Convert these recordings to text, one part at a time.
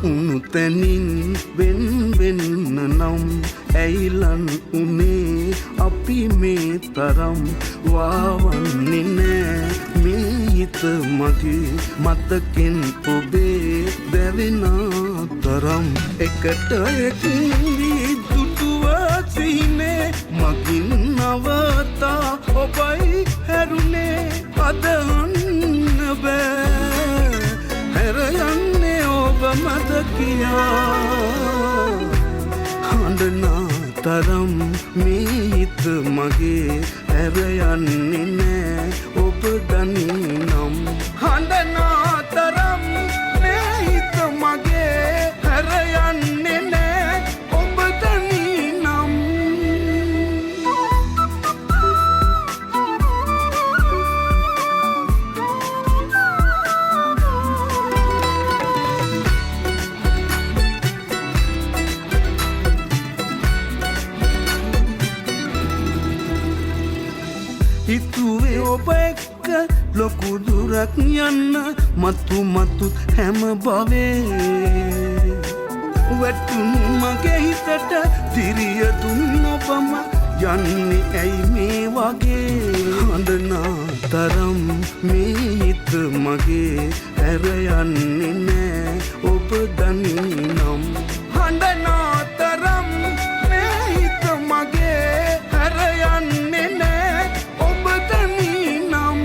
උණු තැනින් වෙන් වෙන්න නම් ඇයිලන් උනේ අපි මේ තරම් වාවන්නේ නෑ මේ හිත මගේ මතකෙන් ඔබේ දැවෙන තරම් එකට එක් වී දුටුව සිහිනේ මගින් නවතා ඔබයි හැරුණේ අදහන්න බෑ හැර යන්නේ ඔබ මත කියා හඬනා තරම් මේ හිත මගේ හැර යන්නේ නෑ ඔබ දනී නම් හඬනා තරම් මේ හිත මගේ හැර යන්නේ නෑ ඔබ දනී නම් හිතුවේ ඔබ එක්ක ලොකු දුරක් යන්න මතු මතුත් හැම බවේ වැටුණු මගේ හිතට දිරිය දුන්න ඔබම යන්නේ ඇයි මේ වගේ හඬනා තරම් මේ හිත මගේ හැර යන්නේ නෑ ඔබ දනී නම් හඬනා තරම් මේ හිත මගේ හැර යන්නේ නෑ ඔබ දනී නම්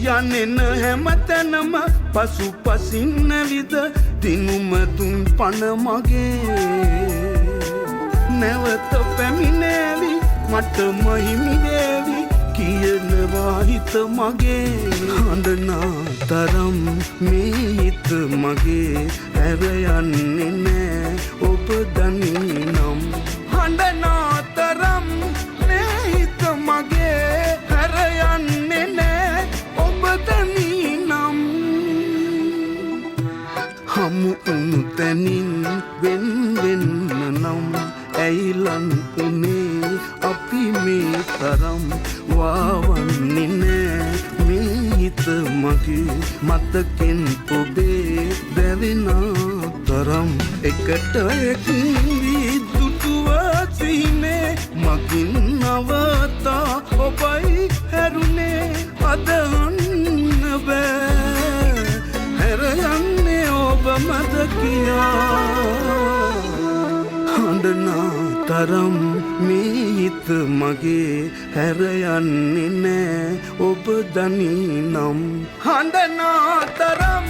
යන්නෙන හැමතැනම පසු පසින් නැවිද දිනුම තුන් පණ මගේ නැවත පැමිණේවි මට මහිමි වේවි කියනවා හිත මගේ හඬනා තරම් මේ හිත මගේ හැර යන්නේ නෑ ඔබ දනී නම් හඬනා තරම් මේ හිත මගේ හැර යන්නේ නෑ ඔබ දනී නම් හමු උණු තැනින් වෙන් වෙන්න නම් ඇයිලන් උනේ අපි මේ තරම් වාවන්නේ නෑ මේ හිත මගේ මතකෙන් ඔබේ දැවෙන තරම් එකට එක් වී දුටුව සිහිනේ මගින් නවතා ඔබයි හැරුණේ අදහන්න බෑ හැර යන්නේ ඔබ මත කියා හඬනා තරම් මේ හිත මගේ හැර යන්නේ නෑ ඔබ දනී නම් හඬනා තරම්